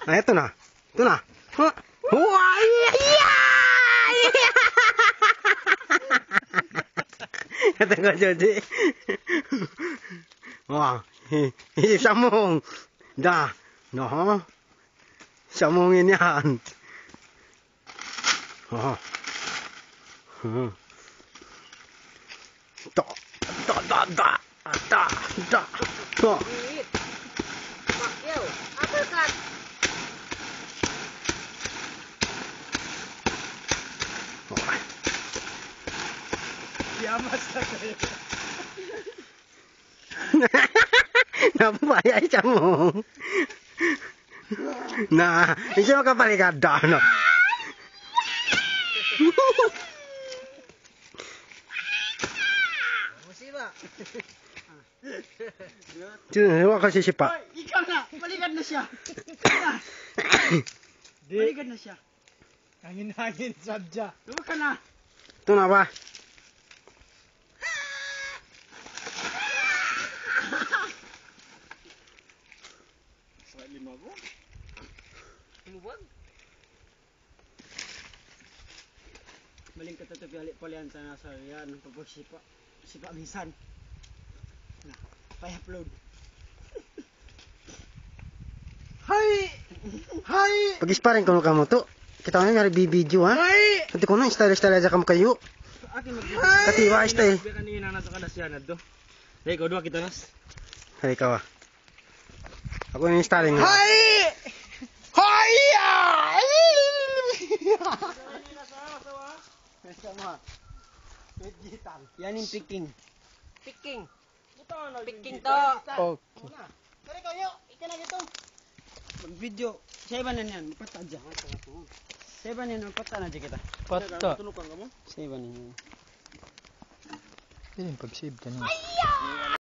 Nah, itu nah. Itu nah. Wah, iya. Kata kau jadi. Wah, ini sambung. Dah. Noh. Sambung ini an. Oh. Tak. Mak yo, apa kan? Kiamat na kayo. Napaya mo. Nah, hindi mo kapalik ada no. Musiba. Wala kasi si Pa. Ikaw na, balikan na siya. Balikan na siya. Hangin-hangin, sadya. Tuwa ka na. Ito na ba? Limago? Lubag. Maling katatupi palian sa nasa yan. Pagpagsipa. Sipa minsan. Na, pa-upload. Hay! Hay! Pag-isparing ko kamu to. Kita nga nga video ha. Hay! Nanti ko na style-style aja kamu kayo. Akin Katiwa style. kanina nasa kadasyan to. Hey, ko dua kita nas. Hai kawa. Ako ni styling. Hay! Hay! Sama. Yan yung picking. Picking. Picking to. Okay. Kaya kayo, ika na ito. Mag-video. Sa iba na yan, pata dyan. Sa iba na yan, pata na dyan kita. Pata. Sa iba na yan. Ini pag-save kanina.